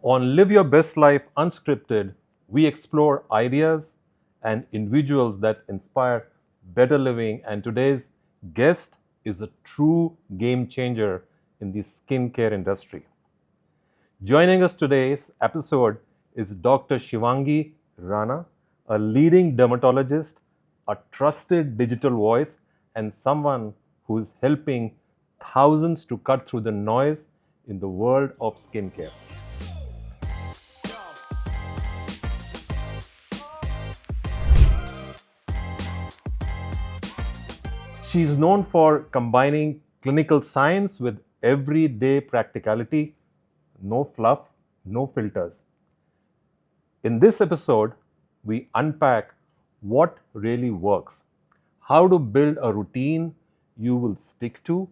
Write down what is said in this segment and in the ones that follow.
On Live Your Best Life Unscripted, we explore ideas and individuals that inspire better living. And today's guest is a true game changer in the skincare industry. Joining us today's episode is Dr. Shivangi Rana, a leading dermatologist, a trusted digital voice, and someone who is helping thousands to cut through the noise in the world of skincare. She is known for combining clinical science with everyday practicality, no fluff, no filters. In this episode, we unpack what really works, how to build a routine you will stick to,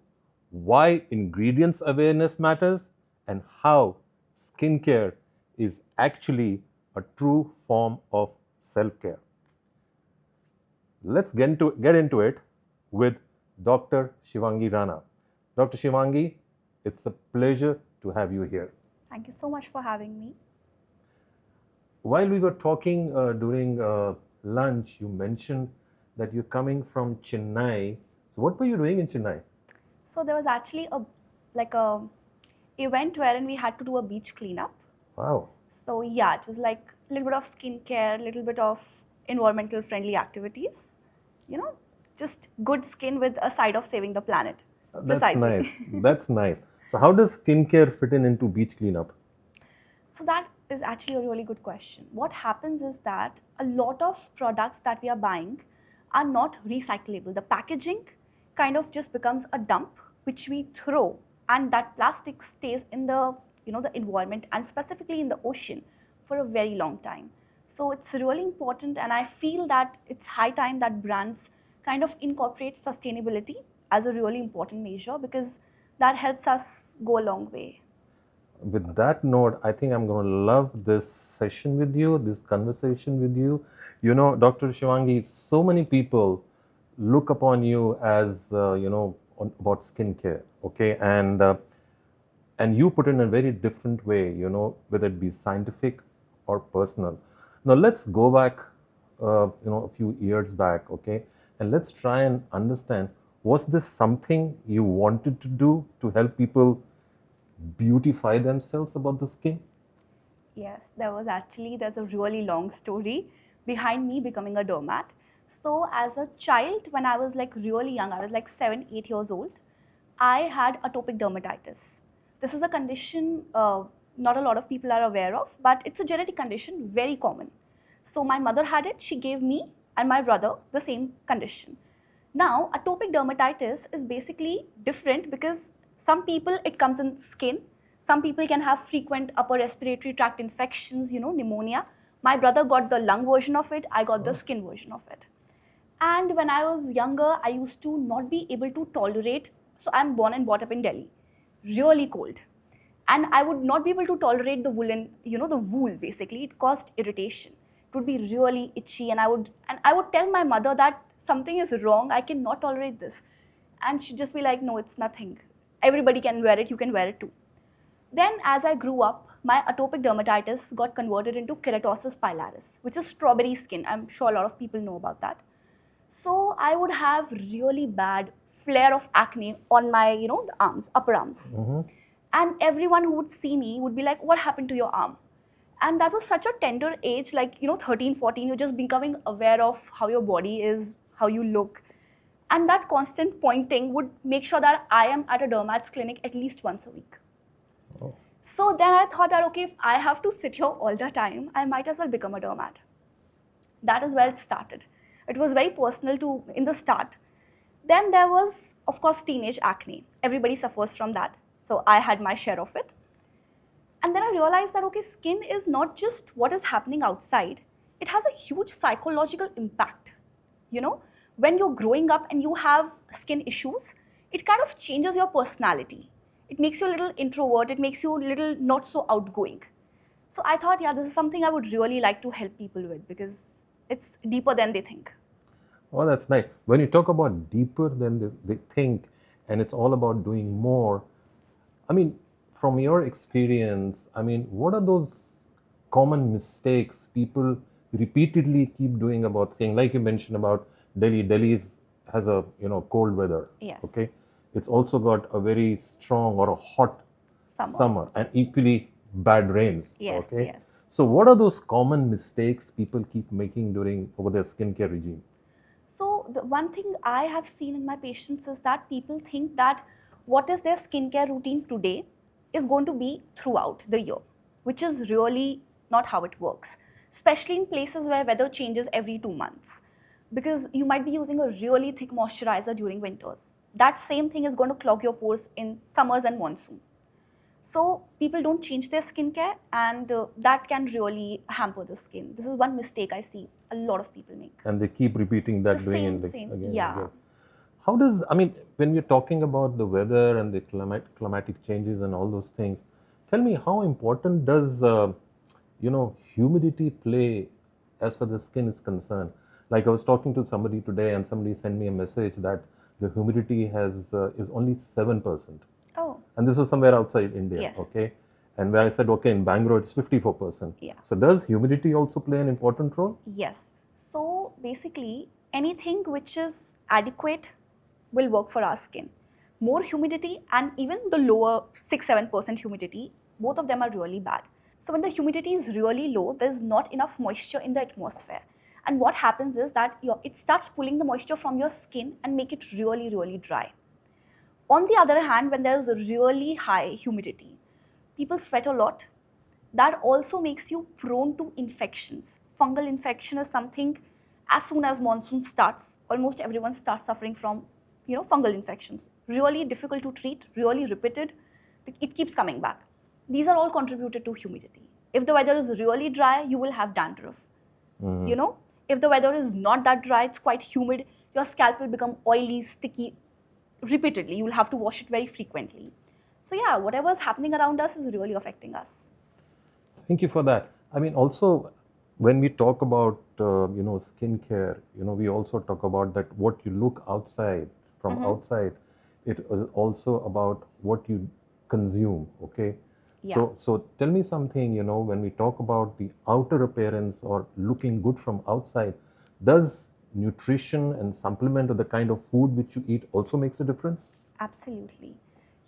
why ingredients awareness matters, and how skincare is actually a true form of self care. Let's get into it with Dr. Shivangi Rana. Dr. Shivangi, it's a pleasure to have you here. Thank you so much for having me. While we were talking during lunch, you mentioned that you're coming from Chennai. So, what were you doing in Chennai? So there was actually a event wherein we had to do a beach cleanup. Wow. So yeah, it was like a little bit of skincare, a little bit of environmental friendly activities. You know, just good skin with a side of saving the planet. That's Precisely. nice. That's nice. So, how does skincare fit in into beach cleanup? So that is actually a really good question. What happens is that a lot of products that we are buying are not recyclable. The packaging kind of just becomes a dump which we throw, and that plastic stays in the environment and specifically in the ocean for a very long time. So it's really important, and I feel that it's high time that brands kind of incorporate sustainability as a really important measure, because that helps us go a long way. With that note, I think I'm going to love this session with you, this conversation with you. You know, Dr. Shivangi, so many people look upon you as, about skincare, okay? And you put it in a very different way, whether it be scientific or personal. Now, let's go back, a few years back, okay? And let's try and understand, was this something you wanted to do to help people beautify themselves about the skin? Yes, there's a really long story behind me becoming a doormat. So as a child, when I was like really young, I was like 7, 8 years old, I had atopic dermatitis. This is a condition not a lot of people are aware of, but it's a genetic condition, very common. So my mother had it, she gave me and my brother the same condition. Now, atopic dermatitis is basically different because some people it comes in skin. Some people can have frequent upper respiratory tract infections, pneumonia. My brother got the lung version of it, I got the skin version of it. And when I was younger, I used to not be able to tolerate. So I'm born and brought up in Delhi, really cold. And I would not be able to tolerate the woolen, the wool basically. It caused irritation. It would be really itchy, and I would tell my mother that something is wrong, I cannot tolerate this. And she'd just be like, no, it's nothing. Everybody can wear it, you can wear it too. Then as I grew up, my atopic dermatitis got converted into keratosis pilaris, which is strawberry skin. I'm sure a lot of people know about that. So I would have really bad flare of acne on my, the arms, upper arms. And everyone who would see me would be like, what happened to your arm? And that was such a tender age, like, 13, 14, you're just becoming aware of how your body is, how you look. And that constant pointing would make sure that I am at a dermat's clinic at least once a week. Oh. So then I thought that, okay, if I have to sit here all the time, I might as well become a dermat. That is where it started. It was very personal in the start. Then there was, of course, teenage acne. Everybody suffers from that. So I had my share of it. And then I realized that, okay, skin is not just what is happening outside. It has a huge psychological impact. When you're growing up and you have skin issues, it kind of changes your personality. It makes you a little introvert. It makes you a little not so outgoing. So I thought, yeah, this is something I would really like to help people with, because it's deeper than they think. Oh, that's nice. When you talk about deeper than they think, and it's all about doing more, I mean, from your experience, I mean, what are those common mistakes people repeatedly keep doing about things? Like you mentioned about Delhi. Has a cold weather. Yes. Okay, it's also got a very strong or a hot summer and equally bad rains. Yes, Okay. yes. So what are those common mistakes people keep making during over their skincare regime? So the one thing I have seen in my patients is that people think that what is their skincare routine today is going to be throughout the year, which is really not how it works, especially in places where weather changes every 2 months. Because you might be using a really thick moisturizer during winters. That same thing is going to clog your pores in summers and monsoon. So people don't change their skincare, and that can really hamper the skin. This is one mistake I see a lot of people make. And they keep repeating that, The doing same, it same, again and yeah. again. How does, I mean, when we're talking about the weather and the climatic changes and all those things, tell me, how important does humidity play as far as the skin is concerned? Like I was talking to somebody today, and somebody sent me a message that the humidity is only 7%. Oh, And this is somewhere outside India. yes. Okay. And where I said, okay, in Bangalore it's 54%. Yeah. So does humidity also play an important role? Yes. So basically, anything which is adequate will work for our skin. More humidity and even the lower 6-7% humidity, both of them are really bad. So when the humidity is really low, there's not enough moisture in the atmosphere. And what happens is that it starts pulling the moisture from your skin and make it really, really dry. On the other hand, when there's a really high humidity, people sweat a lot. That also makes you prone to infections. Fungal infection is something, as soon as monsoon starts, almost everyone starts suffering from fungal infections. Really difficult to treat, really repeated. It keeps coming back. These are all contributed to humidity. If the weather is really dry, you will have dandruff. If the weather is not that dry, it's quite humid, your scalp will become oily, sticky repeatedly. You will have to wash it very frequently. So yeah, whatever is happening around us is really affecting us. Thank you for that. I mean, also, when we talk about skincare, we also talk about that what you look outside from outside. It is also about what you consume. Okay. Yeah. So tell me something. When we talk about the outer appearance or looking good from outside, does nutrition and supplement or the kind of food which you eat also makes a difference? Absolutely.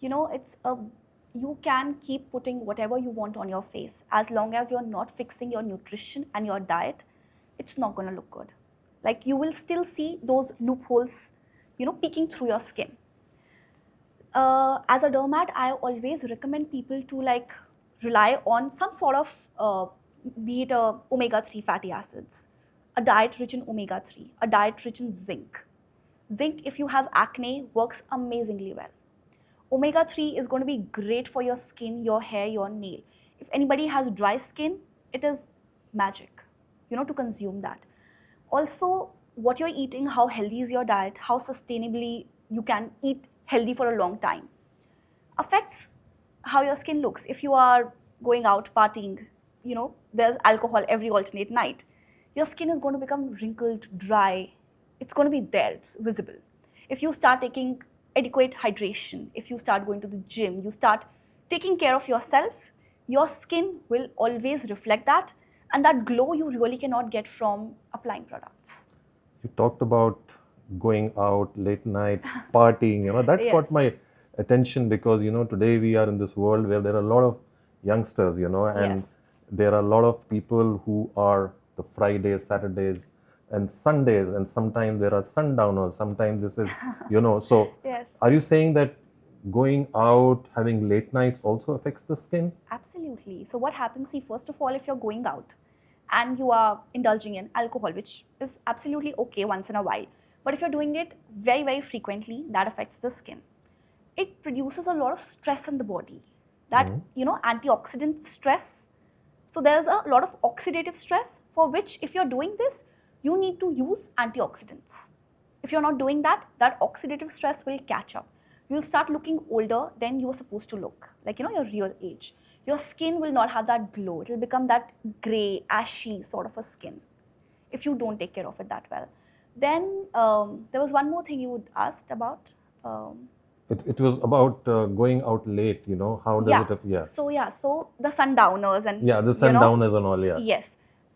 You can keep putting whatever you want on your face. As long as you're not fixing your nutrition and your diet, it's not going to look good. Like, you will still see those loopholes, peeking through your skin. As a dermat, I always recommend people to rely on some sort of, be it omega-3 fatty acids, a diet rich in omega-3, a diet rich in zinc. Zinc, if you have acne, works amazingly well. Omega-3 is going to be great for your skin, your hair, your nail. If anybody has dry skin, it is magic, to consume that. Also, what you're eating, how healthy is your diet, how sustainably you can eat healthy for a long time, affects how your skin looks. If you are going out partying, there's alcohol every alternate night, your skin is going to become wrinkled, dry. It's going to be there, it's visible. If you start taking adequate hydration, if you start going to the gym, you start taking care of yourself, your skin will always reflect that, and that glow you really cannot get from applying products. You talked about going out late nights, partying, that Yes. caught my attention because, today we are in this world where there are a lot of youngsters, and Yes. there are a lot of people who are the Fridays, Saturdays, and Sundays, and sometimes there are sundowners, sometimes this is, so Yes. are you saying that going out, having late nights also affects the skin? Absolutely. So what happens, see, first of all, if you're going out and you are indulging in alcohol, which is absolutely okay once in a while, but if you're doing it very, very frequently, that affects the skin. It produces a lot of stress in the body, that, antioxidant stress. So there's a lot of oxidative stress, for which if you're doing this, you need to use antioxidants. If you're not doing that, that oxidative stress will catch up. You'll start looking older than you're supposed to look, like, your real age. Your skin will not have that glow. It will become that gray, ashy sort of a skin if you don't take care of it that well. Then there was one more thing you would asked about. It was about going out late, you know, how does Yeah. it, yeah. So the sundowners and Yeah, the you know, sundowners and all, yeah. yes.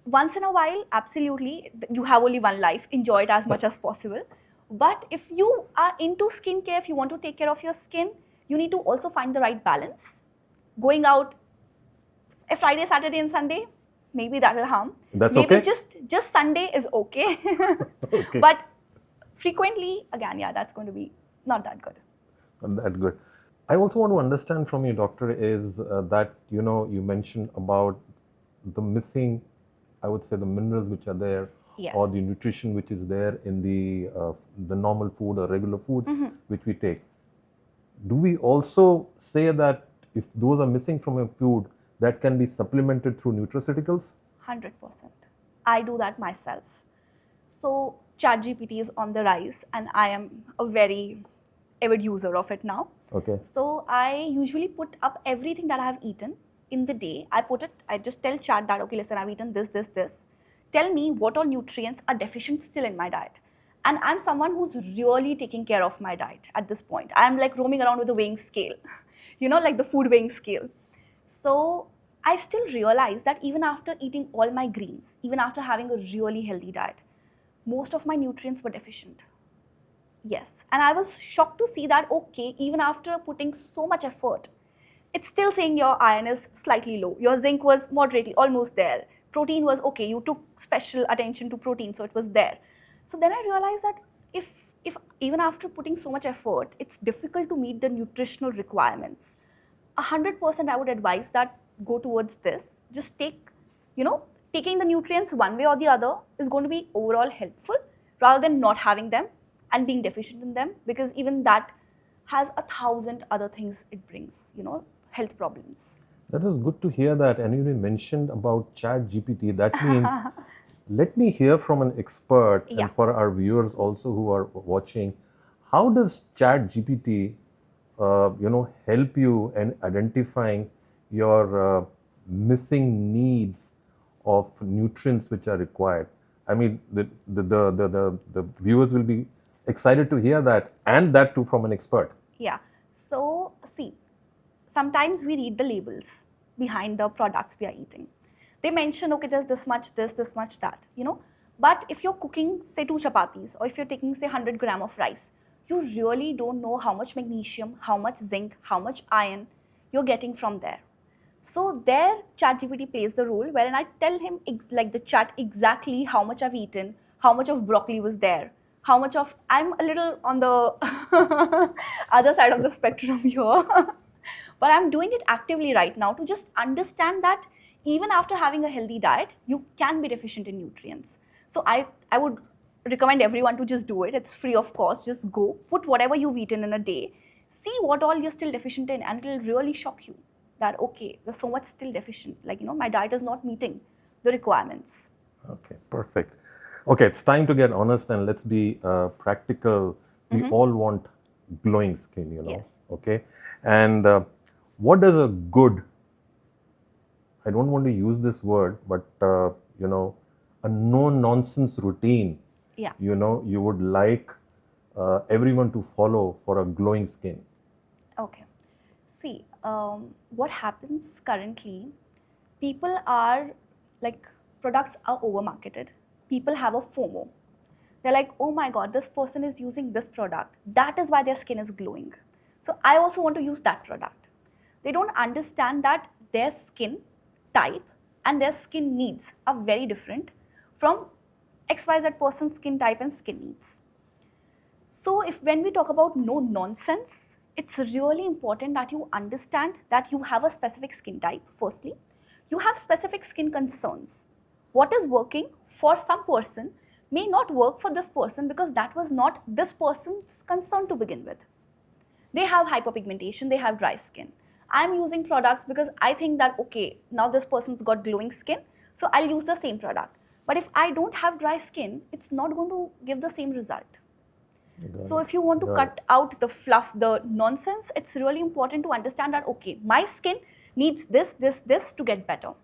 Once in a while, absolutely, you have only one life. Enjoy it as much as possible. But if you are into skincare, if you want to take care of your skin, you need to also find the right balance. Going out a Friday, Saturday, and Sunday, maybe that will harm. That's Maybe okay? just Sunday is okay. Okay. But frequently, again, yeah, that's going to be not that good. That good. I also want to understand from you, doctor, is that, you know, you mentioned about the missing, I would say, the minerals which are there, Yes. or the nutrition which is there in the normal food or regular food which we take. Do we also say that if those are missing from a food, that can be supplemented through nutraceuticals? 100%. I do that myself. So ChatGPT is on the rise, and I am a very avid user of it now. Okay. So I usually put up everything that I have eaten in the day. I just tell Chat that, okay, listen, I've eaten this, this, this. Tell me what all nutrients are deficient still in my diet. And I'm someone who's really taking care of my diet at this point. I'm like roaming around with a weighing scale, you know, like the food weighing scale. So I still realize that even after eating all my greens, even after having a really healthy diet, most of my nutrients were deficient. Yes. And I was shocked to see that, okay, even after putting so much effort, it's still saying your iron is slightly low. Your zinc was moderately almost there. Protein was okay. You took special attention to protein, so it was there. So then I realized that if if even after putting so much effort, it's difficult to meet the nutritional requirements. 100% I would advise that go towards this. Just taking the nutrients one way or the other is going to be overall helpful rather than not having them and being deficient in them, because even that has 1,000 other things it brings, health problems. That was good to hear that. And you mentioned about ChatGPT. That means let me hear from an expert, Yeah. and for our viewers also who are watching, how does ChatGPT, help you in identifying your missing needs of nutrients which are required? I mean, the viewers will be excited to hear that, and that too from an expert. Yeah. So, see, sometimes we read the labels behind the products we are eating. They mention, okay, there's this much that, But if you're cooking, say, 2 chapatis, or if you're taking, say, 100 gram of rice, you really don't know how much magnesium, how much zinc, how much iron you're getting from there. So there, ChatGPT plays the role wherein I tell him, like the chat, exactly how much I've eaten, how much of broccoli was there, how much of, I'm a little on the other side of the spectrum here. But I'm doing it actively right now to just understand that even after having a healthy diet, you can be deficient in nutrients. So I would recommend everyone to just do it. It's free of cost. Just go, put whatever you've eaten in a day, see what all you're still deficient in, and it'll really shock you that, okay, there's so much still deficient. Like, my diet is not meeting the requirements. Okay, perfect. Okay, it's time to get honest and let's be practical. We all want glowing skin, Yes. Okay. And what does a good, I don't want to use this word, but, a no-nonsense routine, Yeah. You would like everyone to follow for a glowing skin? Okay. See, what happens currently, people are like, products are overmarketed. People have a FOMO. They're like, oh my God, this person is using this product. That is why their skin is glowing. So I also want to use that product. They don't understand that their skin type and their skin needs are very different from XYZ person's skin type and skin needs. So when we talk about no nonsense, it's really important that you understand that you have a specific skin type, firstly. You have specific skin concerns. What is working for some person may not work for this person because that was not this person's concern to begin with. They have hyperpigmentation, they have dry skin. I'm using products because I think that, okay, now this person's got glowing skin, so I'll use the same product. But if I don't have dry skin, it's not going to give the same result. So if you want to cut out the fluff, the nonsense, it's really important to understand that, okay, my skin needs this, this, this to get better.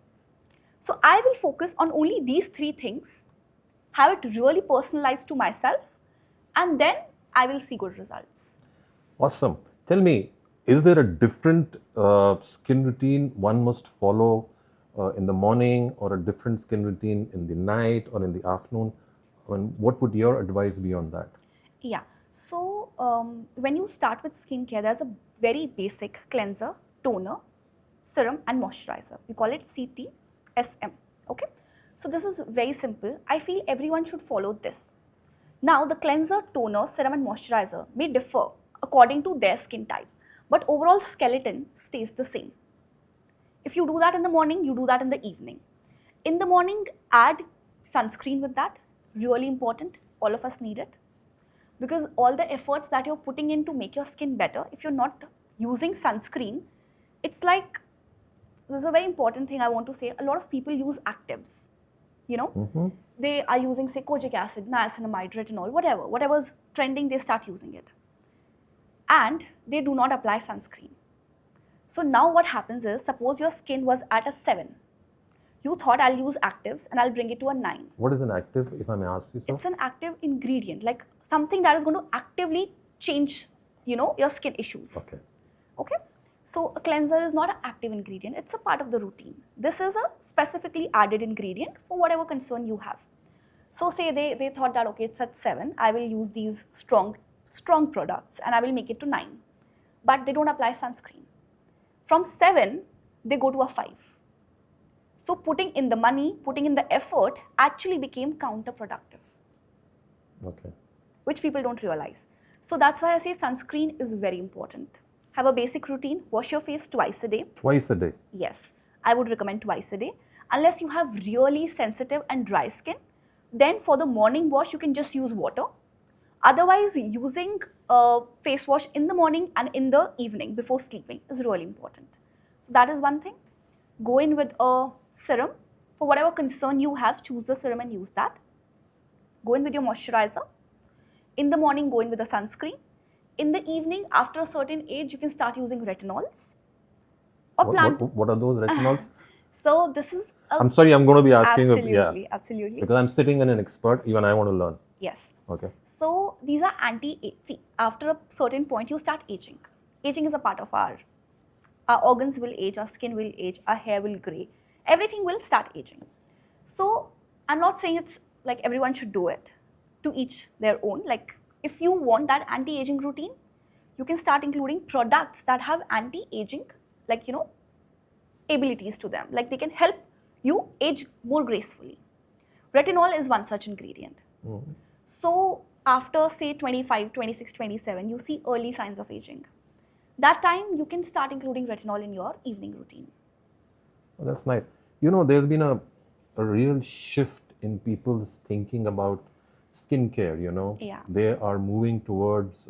So I will focus on only these 3 things, have it really personalized to myself, and then I will see good results. Awesome. Tell me, is there a different skin routine one must follow in the morning, or a different skin routine in the night or in the afternoon? I mean, what would your advice be on that? Yeah. So when you start with skincare, there's a very basic cleanser, toner, serum, and moisturizer. We call it CTSM. Okay. So this is very simple. I feel everyone should follow this. Now, the cleanser, toner, serum, and moisturizer may differ according to their skin type, but overall skeleton stays the same. If you do that in the morning, you do that in the evening. In the morning, add sunscreen with that. Really important. All of us need it. Because all the efforts that you're putting in to make your skin better, if you're not using sunscreen, it's like, there's a very important thing I want to say. A lot of people use actives. They are using, say, kojic acid, niacinamide, retinol, whatever's trending, they start using it. And they do not apply sunscreen. So now what happens is, suppose your skin was at a 7. You thought, I'll use actives and I'll bring it to a 9. What is an active, if I may ask you so? It's an active ingredient, like something that is going to actively change, your skin issues. Okay. So a cleanser is not an active ingredient. It's a part of the routine. This is a specifically added ingredient for whatever concern you have. So say they thought that, okay, it's at 7. I will use these strong products and I will make it to 9. But they don't apply sunscreen. From 7, they go to a 5. So putting in the money, putting in the effort actually became counterproductive. Okay. Which people don't realize. So that's why I say sunscreen is very important. Have a basic routine. Wash your face twice a day. Twice a day? Yes. I would recommend twice a day. Unless you have really sensitive and dry skin, then for the morning wash, you can just use water. Otherwise, using a face wash in the morning and in the evening before sleeping is really important. So that is one thing. Go in with a serum. For whatever concern you have, choose the serum and use that. Go in with your moisturizer. In the morning, go in with a sunscreen. In the evening, after a certain age, you can start using retinols. Or what are those retinols? So this is I'm sorry, I'm going to be asking. Absolutely. Because I'm sitting in an expert, even I want to learn. Yes. Okay. So these are anti-age. See, after a certain point, you start aging. Aging is a part of our organs will age, our skin will age, our hair will gray. Everything will start aging. So I'm not saying it's like everyone should do it. To each their own. Like if you want that anti-aging routine, you can start including products that have anti-aging, abilities to them. Like they can help you age more gracefully. Retinol is one such ingredient. So after say 25, 26, 27, you see early signs of aging. That time you can start including retinol in your evening routine. Oh, that's nice. There's been a real shift in people's thinking about skincare, Yeah. They are moving towards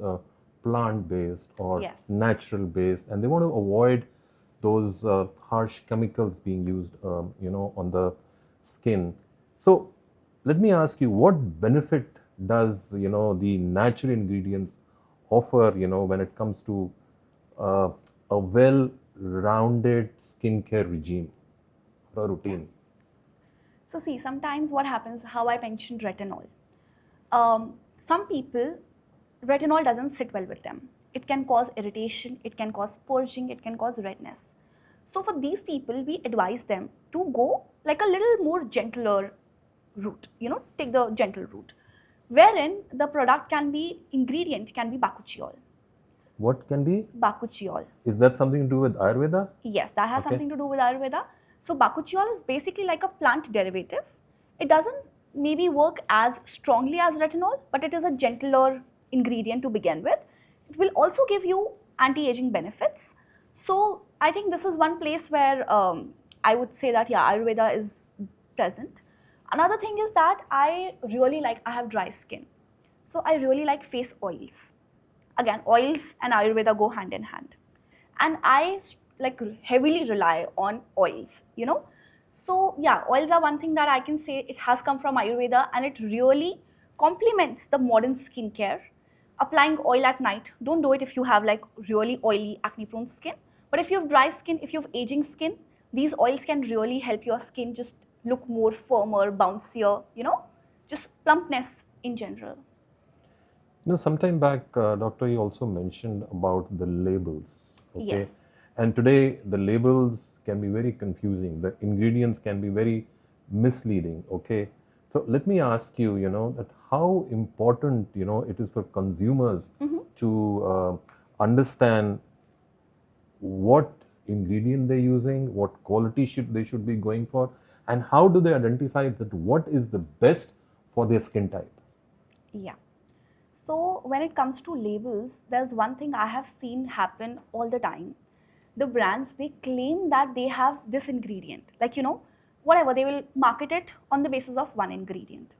plant-based or natural-based, and they want to avoid those harsh chemicals being used, on the skin. So let me ask you, what benefit does, the natural ingredients offer, when it comes to a well-rounded skincare regime or a routine? So see, sometimes what happens, how I mentioned retinol. Some people, retinol doesn't sit well with them. It can cause irritation, it can cause purging, it can cause redness. So for these people, we advise them to go like a little more gentler route, take the gentle route, wherein the ingredient can be bakuchiol. What can be? Bakuchiol. Is that something to do with Ayurveda? Yes, that has something to do with Ayurveda. So bakuchiol is basically like a plant derivative. It doesn't maybe work as strongly as retinol, but it is a gentler ingredient to begin with. It will also give you anti-aging benefits. So I think this is one place where I would say that Ayurveda is present. Another thing is that I have dry skin. So I really like face oils. Again, oils and Ayurveda go hand in hand. And I heavily rely on oils, So oils are one thing that I can say it has come from Ayurveda, and it really complements the modern skincare. Applying oil at night, don't do it if you have really oily acne prone skin. But if you have dry skin, if you have aging skin, these oils can really help your skin just look more firmer, bouncier, just plumpness in general. Sometime back, doctor, you also mentioned about the labels. Yes. Okay, and today the labels can be very confusing. The ingredients can be very misleading. Okay, so let me ask you, that how important, it is for consumers Mm-hmm. to understand what ingredient they're using, what quality should be going for, and how do they identify that what is the best for their skin type? Yeah. So when it comes to labels, there's one thing I have seen happen all the time. The brands, they claim that they have this ingredient, like whatever, they will market it on the basis of one ingredient.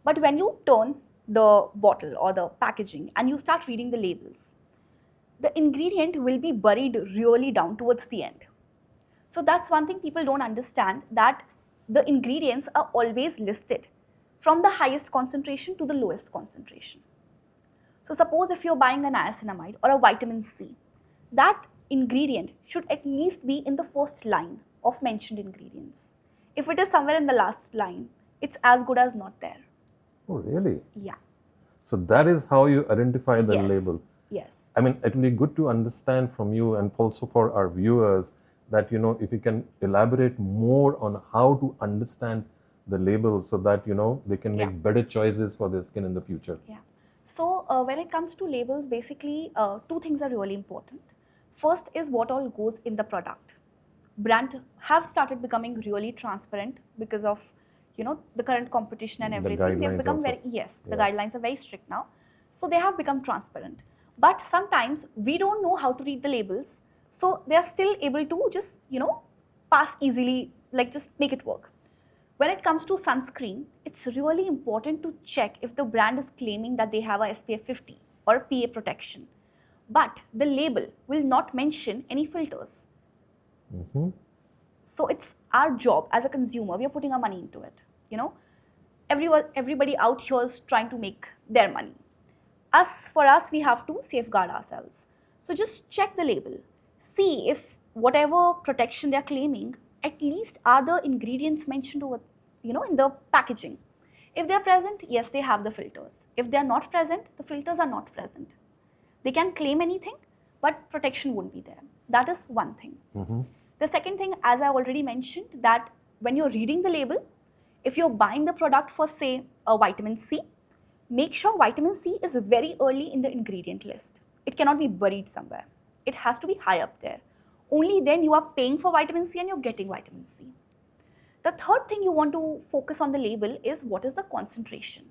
But when you turn the bottle or the packaging and you start reading the labels, the ingredient will be buried really down towards the end. So that's one thing people don't understand, that the ingredients are always listed from the highest concentration to the lowest concentration. So suppose if you're buying a niacinamide or a vitamin C, that ingredient should at least be in the first line of mentioned ingredients. If it is somewhere in the last line, it's as good as not there. Oh, really? Yeah. So that is how you identify the Yes. label. Yes. I mean, it will be good to understand from you and also for our viewers that, if you can elaborate more on how to understand the label so that, they can Yeah. make better choices for their skin in the future. Yeah. So when it comes to labels, basically two things are really important. First is what all goes in the product. Brand have started becoming really transparent because of the current competition and The everything. They've guidelines become also. very, yes, the Yeah. guidelines are very strict now. So they have become transparent. But sometimes we don't know how to read the labels. So they are still able to just, pass easily, like just make it work. When it comes to sunscreen, it's really important to check if the brand is claiming that they have a SPF 50 or PA protection. But the label will not mention any filters. Mm-hmm. So it's our job as a consumer. We are putting our money into it. You know, everybody out here is trying to make their money. For us, we have to safeguard ourselves. So just check the label. See if whatever protection they are claiming, at least are the ingredients mentioned over, in the packaging. If they are present, yes, they have the filters. If they are not present, the filters are not present. They can claim anything, but protection won't be there. That is one thing. Mm-hmm. The second thing, as I already mentioned, that when you're reading the label, if you're buying the product for, say, a vitamin C, make sure vitamin C is very early in the ingredient list. It cannot be buried somewhere. It has to be high up there. Only then you are paying for vitamin C and you're getting vitamin C. The third thing you want to focus on the label is what is the concentration.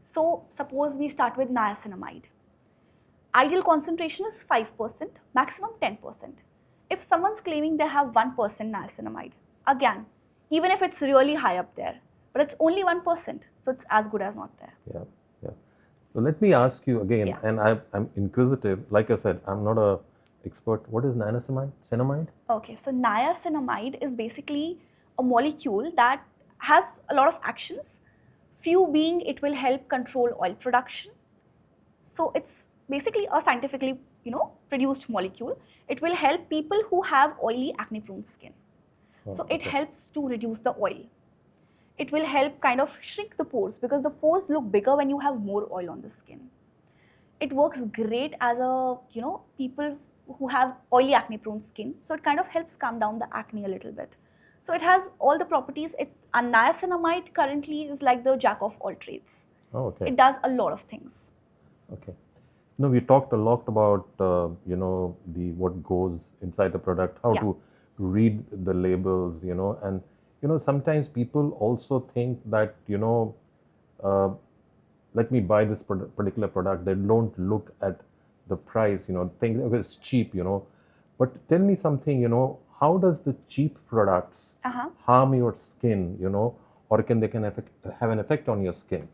So suppose we start with niacinamide. Ideal concentration is 5%, maximum 10%. If someone's claiming they have 1% niacinamide, again, even if it's really high up there, but it's only 1%, so it's as good as not there. Yeah, yeah. So let me ask you again, Yeah. and I'm inquisitive. Like I said, I'm not a expert. What is niacinamide? Cinamide? Okay, so niacinamide is basically a molecule that has a lot of actions. Few being it will help control oil production. So it's basically a scientifically, produced molecule. It will help people who have oily acne-prone skin. Oh, So it okay. helps to reduce the oil. It will help kind of shrink the pores because the pores look bigger when you have more oil on the skin. It works great as a, people who have oily acne prone skin. So it kind of helps calm down the acne a little bit. So it has all the properties. And niacinamide currently is like the jack of all trades. Oh, okay. It does a lot of things. Okay. No, we talked a lot about the what goes inside the product, how Yeah. to read the labels, and sometimes people also think that uh, let me buy this particular product. They don't look at the price, think okay, it's cheap, But tell me something, how does the cheap products Uh-huh. harm your skin, or they can have an effect on your skin?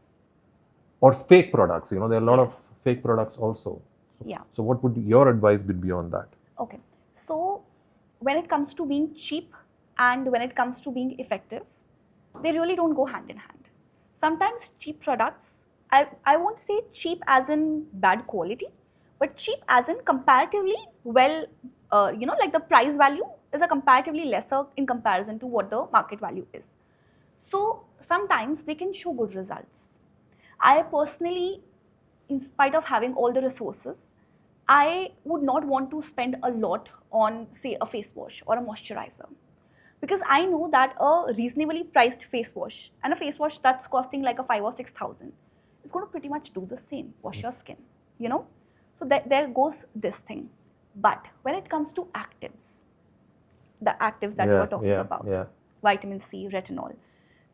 Or fake products, there are a lot of Yes. fake products also. Yeah. So what would your advice be beyond that? Okay. So when it comes to being cheap and when it comes to being effective, they really don't go hand in hand. Sometimes cheap products, I won't say cheap as in bad quality, but cheap as in comparatively well, like the price value is a comparatively lesser in comparison to what the market value is. So sometimes they can show good results. I personally in spite of having all the resources, I would not want to spend a lot on, say, a face wash or a moisturizer. Because I know that a reasonably priced face wash and a face wash that's costing like a 5 or 6 thousand is going to pretty much do the same, wash your skin, you know? So there goes this thing. But when it comes to actives, the actives that we were talking about, vitamin C, retinol,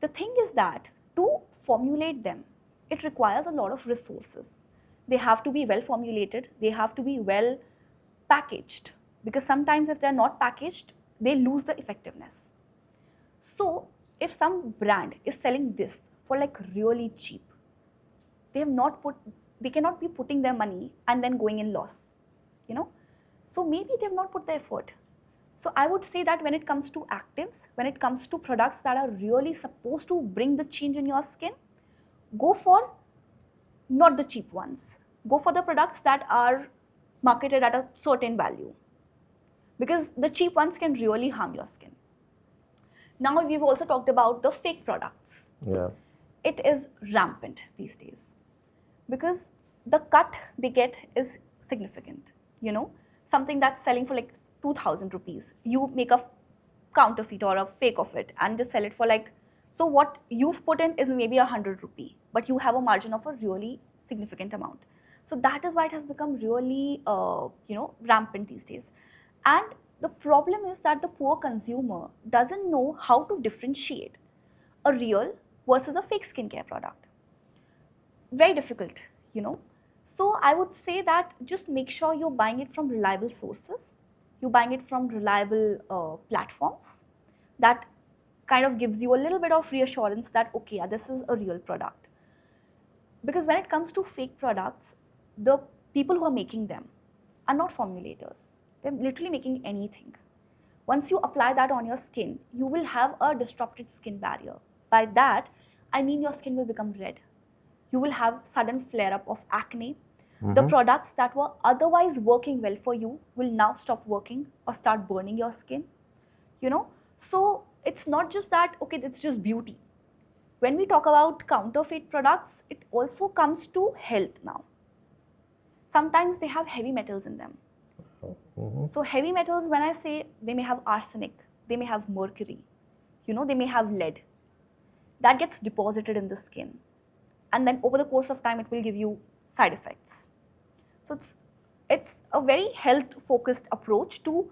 the thing is that to formulate them, it requires a lot of resources. They have to be well formulated, they have to be well packaged, because sometimes if they're not packaged, they lose the effectiveness. So if some brand is selling this for like really cheap, they cannot be putting their money and then going in loss, you know. So maybe they've not put the effort. So I would say that when it comes to actives, when it comes to products that are really supposed to bring the change in your skin, go for not the cheap ones. Go for the products that are marketed at a certain value, because the cheap ones can really harm your skin. Now we've also talked about the fake products. Yeah. It is rampant these days because the cut they get is significant. You know, something that's selling for like 2,000 rupees, you make a counterfeit or a fake of it and just sell it for like, so what you've put in is maybe 100 rupee, but you have a margin of a really significant amount. So that is why it has become really, rampant these days. And the problem is that the poor consumer doesn't know how to differentiate a real versus a fake skincare product. Very difficult, you know. So I would say that just make sure you're buying it from reliable sources. You're buying it from reliable platforms that kind of gives you a little bit of reassurance that, okay, yeah, this is a real product. Because when it comes to fake products, the people who are making them are not formulators. They're literally making anything. Once you apply that on your skin, you will have a disrupted skin barrier. By that, I mean your skin will become red. You will have sudden flare-up of acne. The products that were otherwise working well for you will now stop working or start burning your skin. You know, so it's not just that, okay, it's just beauty. When we talk about counterfeit products, it also comes to health now. Sometimes they have heavy metals in them. So heavy metals, when I say, they may have arsenic, they may have mercury, you know, they may have lead. That gets deposited in the skin. And then over the course of time, it will give you side effects. So it's a very health-focused approach to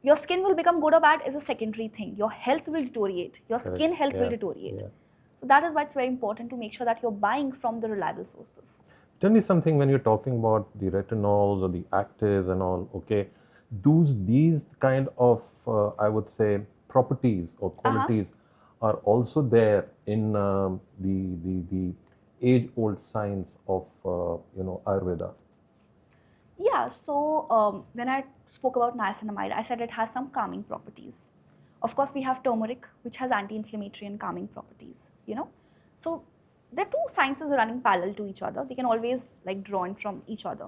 your skin will become good or bad is a secondary thing. Your health will deteriorate. Your skin health will deteriorate. Yeah. So that is why it's very important to make sure that you're buying from the reliable sources. Tell me something when you're talking about the retinols or the actives and all, okay, these kind of, I would say, properties or qualities are also there in the age-old science of, Ayurveda. Yeah, so when I spoke about niacinamide, I said it has some calming properties. Of course, we have turmeric, which has anti-inflammatory and calming properties, you know. So the two sciences are running parallel to each other. They can always like draw in from each other.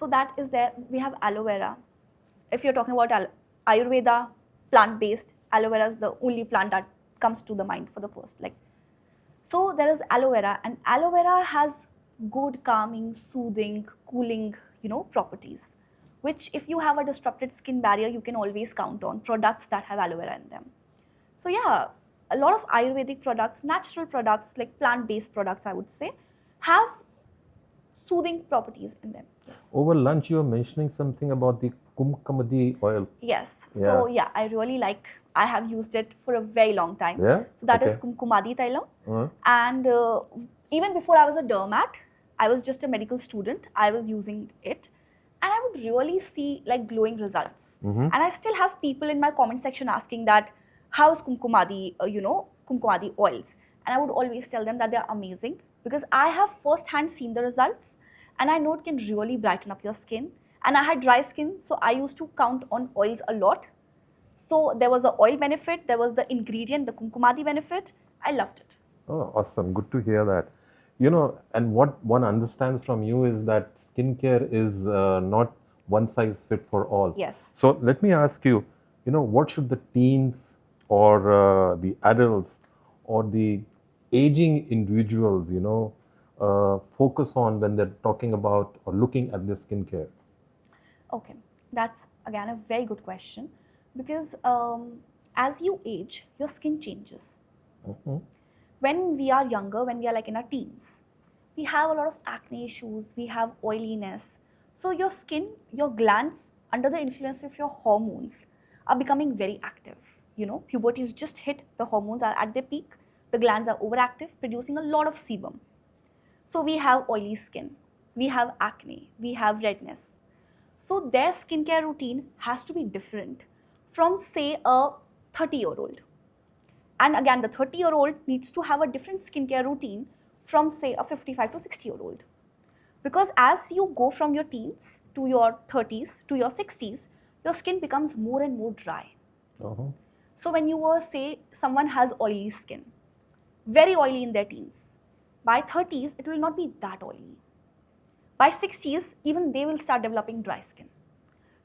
So that is there. We have aloe vera. If you're talking about Ayurveda, plant-based, aloe vera is the only plant that comes to the mind for the first. So there is aloe vera, and aloe vera has good calming, soothing, cooling, properties, which if you have a disrupted skin barrier, you can always count on products that have aloe vera in them. So yeah, a lot of Ayurvedic products, natural products, like plant-based products, I would say, have soothing properties in them. Yes. Over lunch, you were mentioning something about the kumkumadi oil. Yes. Yeah. So yeah, I have used it for a very long time. Yeah. So that is kumkumadi tailam. And even before I was a dermat, I was just a medical student. I was using it, and I would really see like glowing results. And I still have people in my comment section asking that, how is kumkumadi, kumkumadi oils? And I would always tell them that they are amazing because I have firsthand seen the results, and I know it can really brighten up your skin. And I had dry skin, so I used to count on oils a lot. So there was the oil benefit, there was the ingredient, the kumkumadi benefit. I loved it. Oh, awesome. Good to hear that. And what one understands from you is that skincare is not one size fit for all. Yes. So let me ask you, what should the teens or the adults or the aging individuals, focus on when they're talking about or looking at their skincare? Okay, that's again a very good question because as you age, your skin changes. Mhm. When we are younger, when we are like in our teens, we have a lot of acne issues, we have oiliness. So your skin, your glands, under the influence of your hormones, are becoming very active. You know, puberty is just hit, the hormones are at their peak, the glands are overactive, producing a lot of sebum. So we have oily skin, we have acne, we have redness. So their skincare routine has to be different from, say, a 30-year-old. And again, the 30-year-old needs to have a different skincare routine from, say, a 55 to 60-year-old. Because as you go from your teens to your 30s to your 60s, your skin becomes more and more dry. Uh-huh. So when you were, say, someone has oily skin, very oily in their teens, by 30s, it will not be that oily. By 60s, even they will start developing dry skin.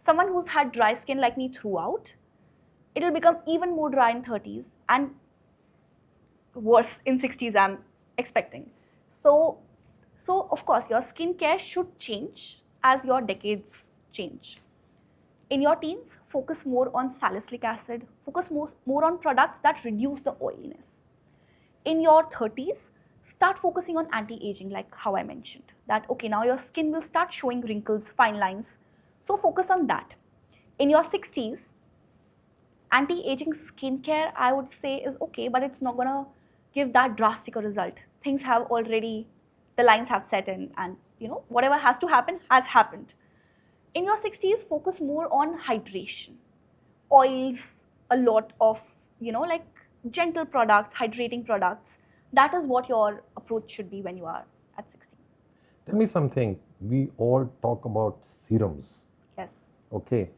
Someone who's had dry skin like me throughout, it will become even more dry in 30s and worse in 60s, I'm expecting. So of course your skincare should change as your decades change. In your teens, focus more on salicylic acid, focus more on products that reduce the oiliness. In your 30s, start focusing on anti-aging, like how I mentioned. That okay, now your skin will start showing wrinkles, fine lines. So focus on that. In your 60s, anti-aging skincare, I would say, is okay, but it's not gonna give that drastic a result. Things have already, the lines have set in, and you know whatever has to happen has happened. In your 60s, focus more on hydration, oils, a lot of like gentle products, hydrating products. That is what your approach should be when you are at 60. Tell me something. We all talk about serums. Yes. Okay.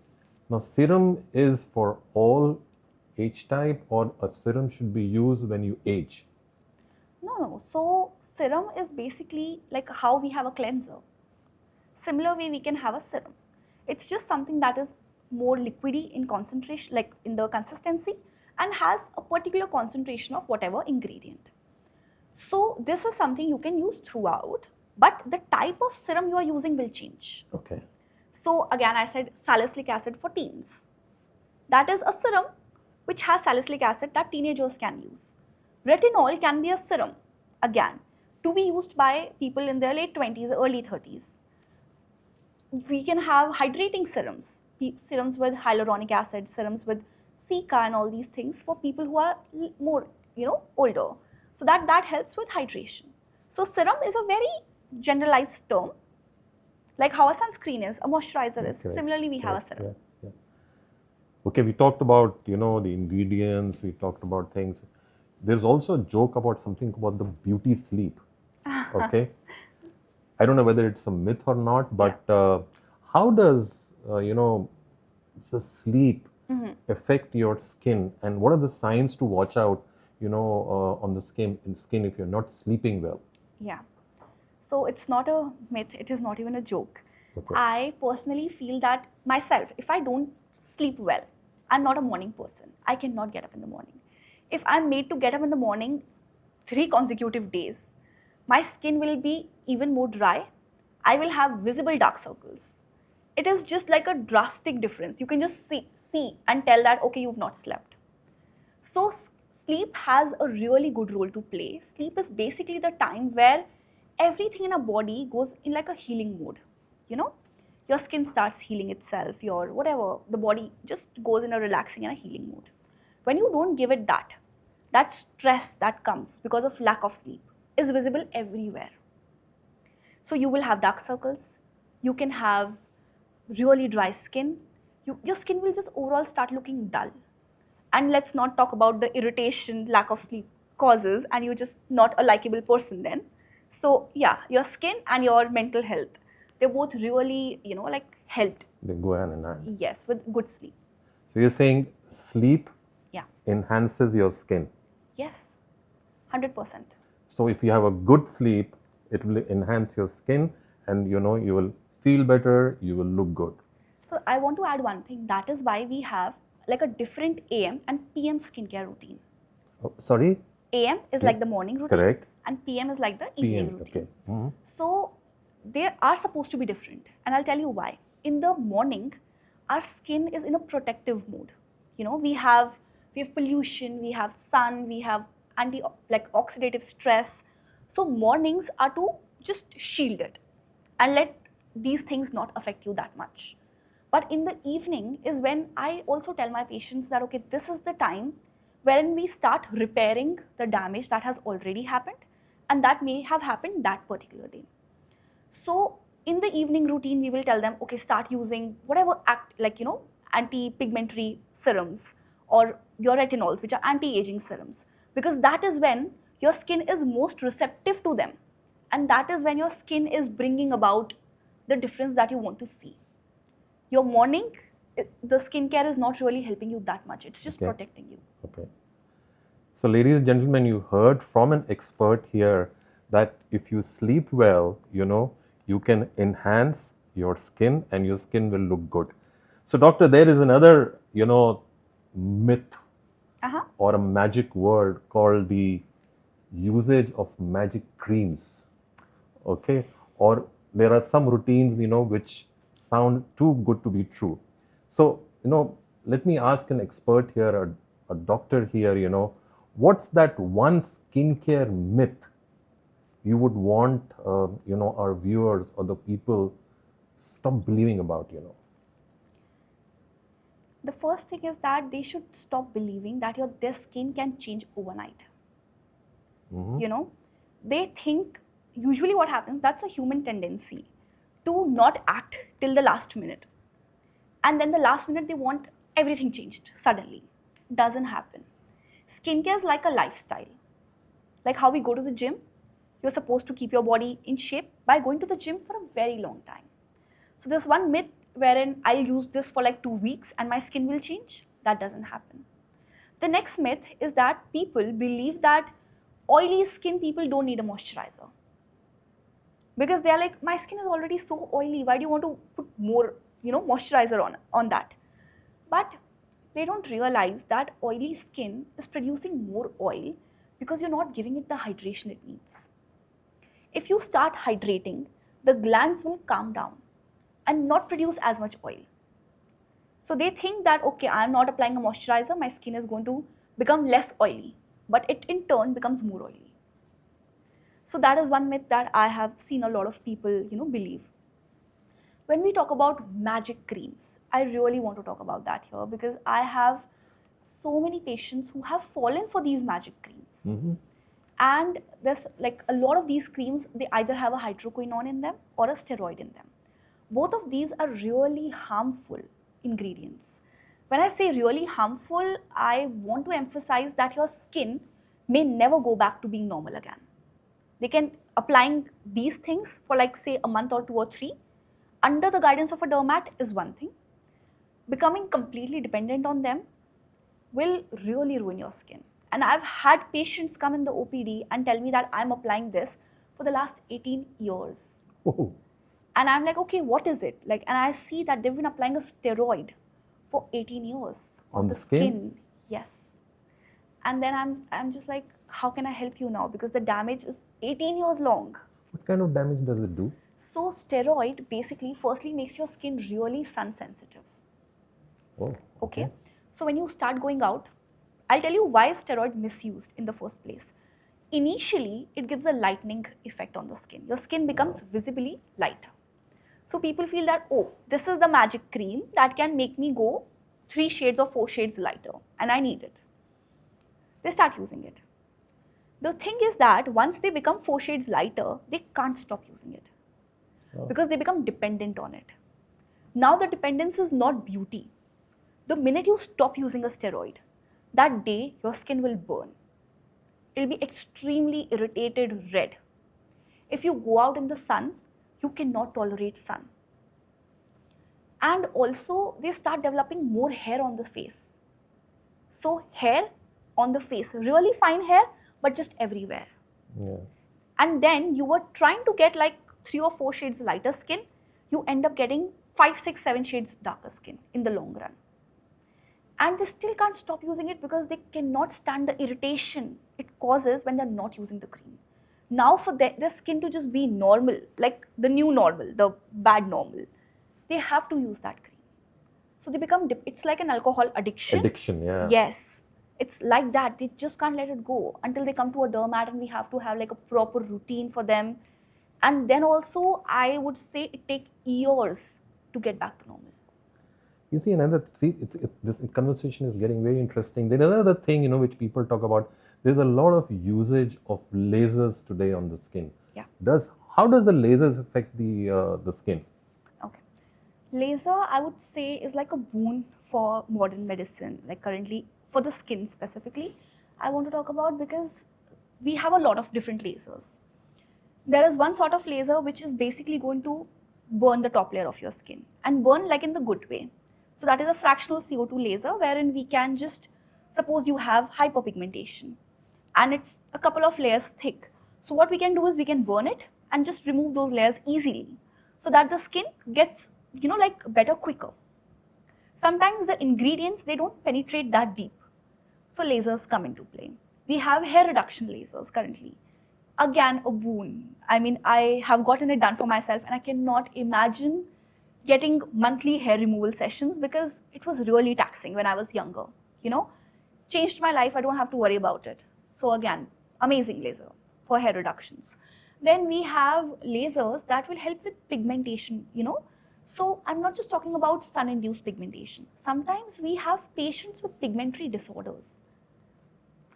Now, serum is for all age type, or a serum should be used when you age? No. So serum is basically like how we have a cleanser. Similar way we can have a serum. It's just something that is more liquidy in concentration, like in the consistency, and has a particular concentration of whatever ingredient. So this is something you can use throughout, but the type of serum you are using will change. Okay. So again, I said salicylic acid for teens. That is a serum which has salicylic acid that teenagers can use. Retinol can be a serum, again, to be used by people in their late 20s, early 30s. We can have hydrating serums, serums with hyaluronic acid, serums with Cica and all these things for people who are more, older. So that helps with hydration. So serum is a very generalized term, like how a sunscreen is, a moisturizer is. Correct. Similarly, we have a Correct. serum. Yeah. Okay, we talked about, the ingredients, we talked about things. There's also a joke about something about the beauty sleep. Okay. I don't know whether it's a myth or not, but how does, the sleep affect your skin, and what are the signs to watch out, on the skin if you're not sleeping well? Yeah. So it's not a myth, it is not even a joke. Okay. I personally feel that myself, if I don't sleep well, I'm not a morning person. I cannot get up in the morning. If I'm made to get up in the morning 3 consecutive days, my skin will be even more dry. I will have visible dark circles. It is just like a drastic difference. You can just see and tell that, okay, you've not slept. So sleep has a really good role to play. Sleep is basically the time where everything in our body goes in like a healing mode. You know, your skin starts healing itself, your whatever, the body just goes in a relaxing and a healing mode. When you don't give it that stress that comes because of lack of sleep is visible everywhere. So you will have dark circles, you can have really dry skin, your skin will just overall start looking dull. And let's not talk about the irritation lack of sleep causes, and you're just not a likable person then. So yeah, your skin and your mental health, they're both really, like helped. They go hand in hand. Yes, with good sleep. So you're saying sleep Yeah. enhances your skin. Yes, 100%. So if you have a good sleep, it will enhance your skin, and you will feel better, you will look good. So I want to add one thing. That is why we have like a different AM and PM skincare routine. Oh, sorry? AM is like the morning routine. Correct. and PM is like the evening PM, routine. okay. So they are supposed to be different, and I'll tell you why. In the morning, our skin is in a protective mode. We have pollution, we have sun, we have oxidative stress. So mornings are to just shield it and let these things not affect you that much. But in the evening is when I also tell my patients that, okay, this is the time wherein we start repairing the damage that has already happened and that may have happened that particular day. So in the evening routine, we will tell them, okay, start using whatever anti-pigmentary serums or your retinols, which are anti-aging serums, because that is when your skin is most receptive to them. And that is when your skin is bringing about the difference that you want to see. Your morning, the skincare is not really helping you that much. It's just protecting you. Okay. So ladies and gentlemen, you heard from an expert here that if you sleep well, you can enhance your skin and your skin will look good. So doctor, there is another, myth or a magic word called the usage of magic creams. Okay. Or there are some routines, which sound too good to be true. So, let me ask an expert here, a doctor here, what's that one skincare myth you would want, our viewers or the people stop believing about, The first thing is that they should stop believing that their skin can change overnight. They think, usually what happens, that's a human tendency to not act till the last minute. And then the last minute they want everything changed suddenly. Doesn't happen. Skincare is like a lifestyle. Like how we go to the gym, you're supposed to keep your body in shape by going to the gym for a very long time. So there's one myth wherein I'll use this for like 2 weeks and my skin will change. That doesn't happen. The next myth is that people believe that oily skin people don't need a moisturizer. Because they are like, my skin is already so oily, why do you want to put more, moisturizer on that? But they don't realize that oily skin is producing more oil because you're not giving it the hydration it needs. If you start hydrating, the glands will calm down and not produce as much oil. So they think that, okay, I'm not applying a moisturizer, my skin is going to become less oily, but it in turn becomes more oily. So that is one myth that I have seen a lot of people, believe. When we talk about magic creams, I really want to talk about that here because I have so many patients who have fallen for these magic creams. And there's like a lot of these creams, they either have a hydroquinone in them or a steroid in them. Both of these are really harmful ingredients. When I say really harmful, I want to emphasize that your skin may never go back to being normal again. They can applying these things for like say a month or 2 or 3 under the guidance of a dermat is one thing. Becoming completely dependent on them will really ruin your skin. And I've had patients come in the OPD and tell me that I'm applying this for the last 18 years. Oh. And I'm like, okay, what is it? And I see that they've been applying a steroid for 18 years on the skin. Yes. And then I'm just like, how can I help you now? Because the damage is 18 years long. What kind of damage does it do? So steroid basically firstly makes your skin really sun sensitive. Oh, okay. So when you start going out, I'll tell you why is steroid misused in the first place. Initially, it gives a lightening effect on the skin. Your skin becomes visibly lighter. So people feel that, oh, this is the magic cream that can make me go 3 shades or 4 shades lighter and I need it. They start using it. The thing is that once they become 4 shades lighter, they can't stop using it because they become dependent on it. Now the dependence is not beauty. The minute you stop using a steroid, that day your skin will burn. It will be extremely irritated red. If you go out in the sun, you cannot tolerate sun. And also they start developing more hair on the face. So hair on the face, really fine hair, but just everywhere. Yeah. And then you were trying to get like 3 or 4 shades lighter skin, you end up getting 5, 6, 7 shades darker skin in the long run. And they still can't stop using it because they cannot stand the irritation it causes when they're not using the cream. Now for their skin to just be normal, like the new normal, the bad normal, they have to use that cream. So they become, it's like an alcohol addiction. Addiction, yeah. Yes, it's like that. They just can't let it go until they come to a dermat, and we have to have like a proper routine for them. And then also, I would say it takes years to get back to normal. You see, this conversation is getting very interesting. There's another thing, which people talk about. There's a lot of usage of lasers today on the skin. Yeah. How does the lasers affect the skin? Okay. Laser, I would say, is like a boon for modern medicine. Like currently, for the skin specifically, I want to talk about, because we have a lot of different lasers. There is one sort of laser which is basically going to burn the top layer of your skin, and burn like in the good way. So that is a fractional CO2 laser, wherein we can just, suppose you have hyperpigmentation and it's a couple of layers thick. So what we can do is we can burn it and just remove those layers easily, so that the skin gets, like better quicker. Sometimes the ingredients, they don't penetrate that deep. So lasers come into play. We have hair reduction lasers currently. Again, a boon. I mean, I have gotten it done for myself, and I cannot imagine getting monthly hair removal sessions, because it was really taxing when I was younger. Changed my life. I don't have to worry about it. So again, amazing laser for hair reductions. Then we have lasers that will help with pigmentation. So I'm not just talking about sun-induced pigmentation. Sometimes we have patients with pigmentary disorders.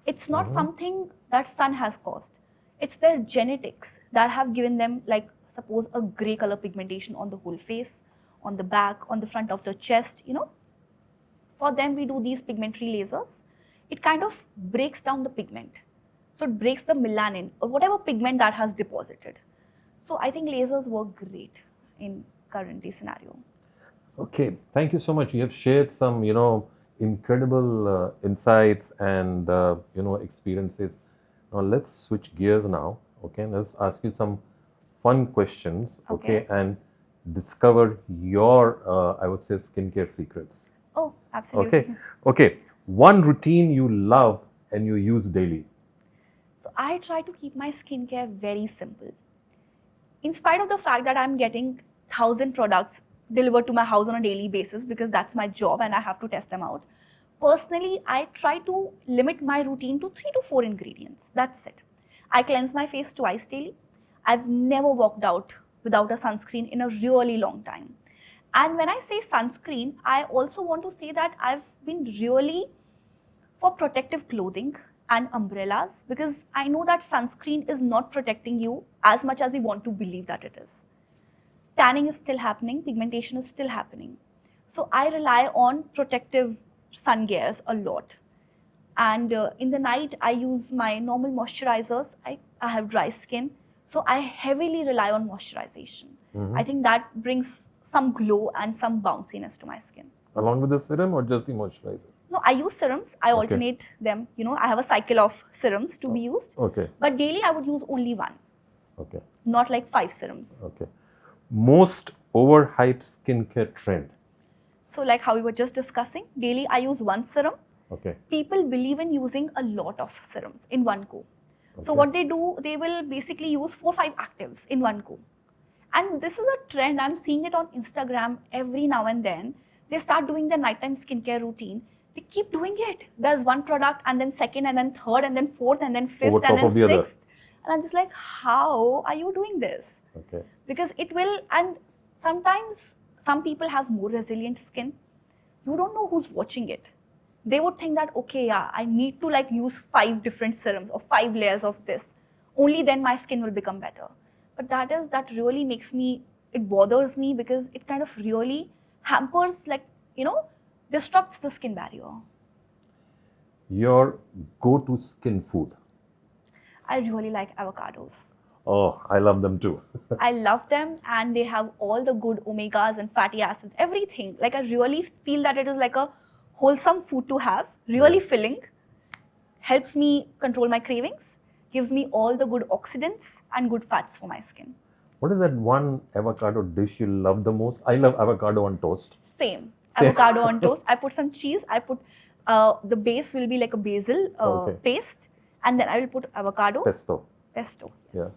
It's not something that sun has caused. It's their genetics that have given them, like, suppose a gray color pigmentation on the whole face, on the back, on the front of the chest. For them, we do these pigmentary lasers. It kind of breaks down the pigment. So it breaks the melanin or whatever pigment that has deposited. So I think lasers work great in current scenario. Okay, thank you so much. You have shared some, incredible insights and, experiences. Now let's switch gears now. Okay, let's ask you some fun questions. Okay, and discover your, I would say, skincare secrets. Oh, absolutely. Okay. One routine you love and you use daily. So I try to keep my skincare very simple. In spite of the fact that I'm getting 1,000 products delivered to my house on a daily basis, because that's my job and I have to test them out. Personally, I try to limit my routine to 3 to 4 ingredients. That's it. I cleanse my face twice daily. I've never walked out without a sunscreen in a really long time. And when I say sunscreen, I also want to say that I've been really for protective clothing and umbrellas, because I know that sunscreen is not protecting you as much as we want to believe that it is. Tanning is still happening, pigmentation is still happening. So I rely on protective sun gears a lot. And in the night, I use my normal moisturizers. I have dry skin, so I heavily rely on moisturization. I think that brings some glow and some bounciness to my skin. Along with the serum or just the moisturizer? No, I use serums. I alternate them. I have a cycle of serums to be used. Okay. But daily, I would use only one. Okay. Not like 5 serums. Okay. Most overhyped skincare trend? So like how we were just discussing, daily I use one serum. Okay. People believe in using a lot of serums in one go. Okay. So what they do, they will basically use 4 or 5 actives in one go. And this is a trend. I'm seeing it on Instagram every now and then. They start doing their nighttime skincare routine. They keep doing it. There's one product, and then second, and then third, and then fourth, and then fifth, and then sixth. And I'm just like, how are you doing this? Okay. Because it will, and sometimes some people have more resilient skin. You don't know who's watching it. They would think that, okay, yeah, I need to like use 5 different serums or 5 layers of this. Only then my skin will become better. But that really makes me, it bothers me, because it kind of really hampers, like, disrupts the skin barrier. Your go-to skin food? I really like avocados. Oh, I love them too. I love them, and they have all the good omegas and fatty acids, everything. Like, I really feel that it is like a wholesome food to have, really filling, helps me control my cravings, gives me all the good oxidants and good fats for my skin. What is that one avocado dish you love the most? I love avocado on toast. Same. Avocado on toast. I put some cheese. I put, the base will be like a basil paste. And then I will put avocado. Pesto. Pesto. Yeah.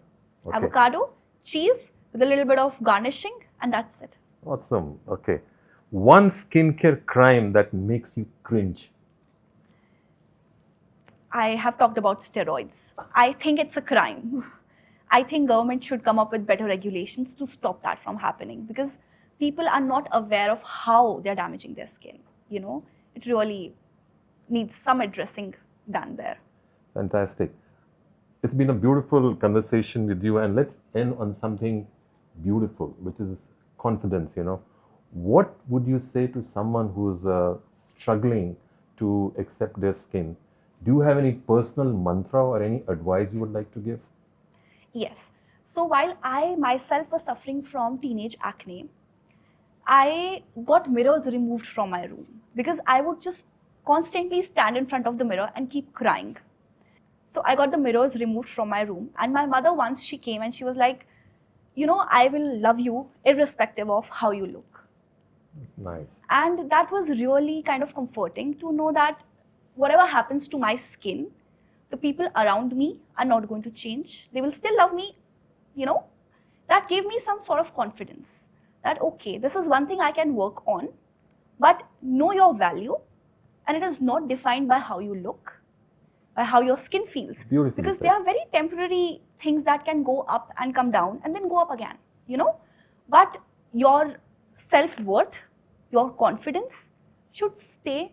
Okay. Avocado, cheese with a little bit of garnishing, and that's it. Awesome. Okay. One skincare crime that makes you cringe. I have talked about steroids. I think it's a crime. I think government should come up with better regulations to stop that from happening, because people are not aware of how they're damaging their skin. It really needs some addressing done there. Fantastic. It's been a beautiful conversation with you, and let's end on something beautiful, which is confidence. What would you say to someone who's struggling to accept their skin? Do you have any personal mantra or any advice you would like to give? Yes. So while I myself was suffering from teenage acne, I got mirrors removed from my room because I would just constantly stand in front of the mirror and keep crying. So I got the mirrors removed from my room, and my mother, once she came and she was like, I will love you irrespective of how you look. Nice. And that was really kind of comforting to know that whatever happens to my skin, the people around me are not going to change. They will still love me. That gave me some sort of confidence that, okay, this is one thing I can work on, but know your value, and it is not defined by how you look, by how your skin feels. Beautifully because said. they are very temporary things that can go up and come down and then go up again, But your self-worth, your confidence should stay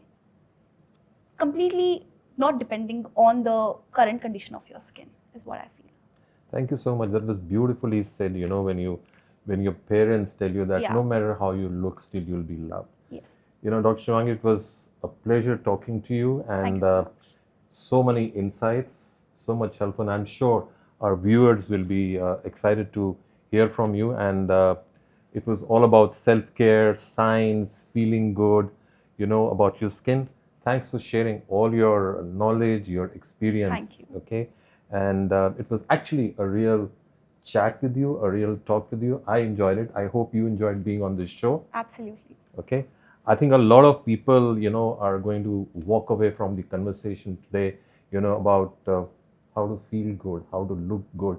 completely not depending on the current condition of your skin, is what I feel. Thank you so much. That was beautifully said. When your parents tell you that no matter how you look, still you'll be loved. Yes. Dr. Shivangi, it was a pleasure talking to you, and so many insights, so much helpful. And I'm sure our viewers will be excited to hear from you. And it was all about self-care, science, feeling good, about your skin. Thanks for sharing all your knowledge, your experience. Thank you. Okay. And it was actually a real chat with you, a real talk with you. I enjoyed it. I hope you enjoyed being on this show. Absolutely. Okay. I think a lot of people, are going to walk away from the conversation today, about how to feel good, how to look good.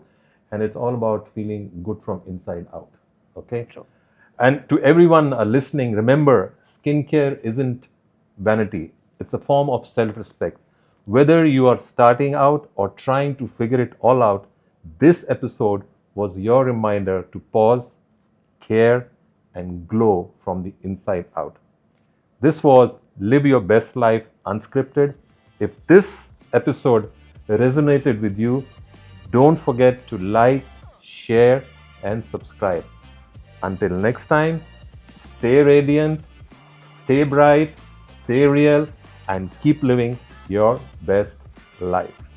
And it's all about feeling good from inside out. Okay. True. And to everyone listening, remember, skincare isn't vanity. It's a form of self-respect. Whether you are starting out or trying to figure it all out, this episode was your reminder to pause, care, and glow from the inside out. This was Live Your Best Life Unscripted. If this episode resonated with you, don't forget to like, share, and subscribe. Until next time, stay radiant, stay bright, stay real, and keep living your best life.